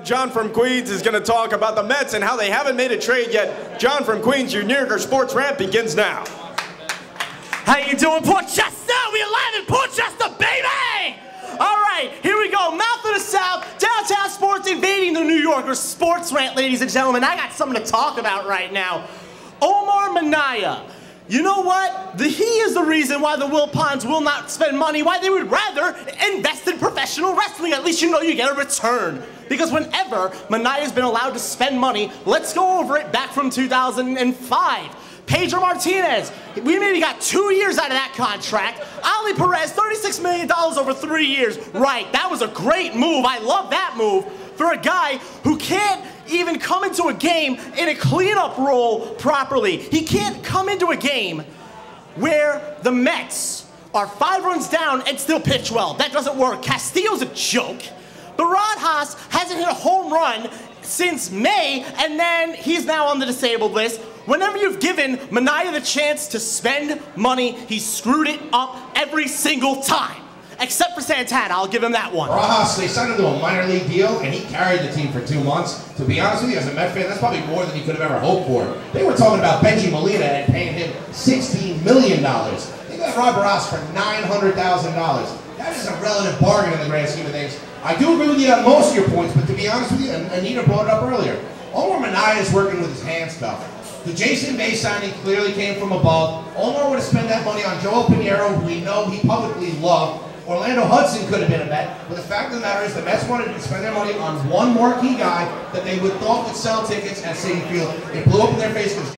John from Queens is going to talk about the Mets and how they haven't made a trade yet. John from Queens, your New Yorker Sports Rant begins now. How you doing, Portchester? We alive in Portchester, baby! All right, here we go. Mouth of the South, downtown sports invading the New Yorker Sports Rant, ladies and gentlemen. I got something to talk about right now. Omar Minaya. You know what? He is the reason why the Wilpons will not spend money, why they would rather invest in professional wrestling. At least you know you get a return. Because whenever Manaya's been allowed to spend money, let's go over it back from 2005. Pedro Martinez, we maybe got 2 years out of that contract. Ali Perez, $36 million over 3 years. Right, that was a great move. I love that move for a guy who can't even come into a game in a cleanup role properly. He can't come into a game where the Mets are 5 runs down and still pitch well. That doesn't work. Castillo's a joke. Barajas hasn't hit a home run since May, and then he's now on the disabled list. Whenever you've given Minaya the chance to spend money, he's screwed it up every single time. Except for Santana, I'll give him that one. Barajas, they signed him to a minor league deal, and he carried the team for 2 months. To be honest with you, as a Met fan, that's probably more than he could have ever hoped for. They were talking about Benji Molina and paying him $16 million. They got Rob Barajas for $900,000. That is a relative bargain in the grand scheme of things. I do agree with you on most of your points, but to be honest with you, and Anita brought it up earlier, Omar Minaya is working with his hand stuff. The Jason Bay signing clearly came from above. Omar would have spent that money on Joel Pinheiro, who we know he publicly loved. Orlando Hudson could have been a Met, but the fact of the matter is the Mets wanted to spend their money on one marquee guy that they would thought would sell tickets at Citi Field. It blew up in their face.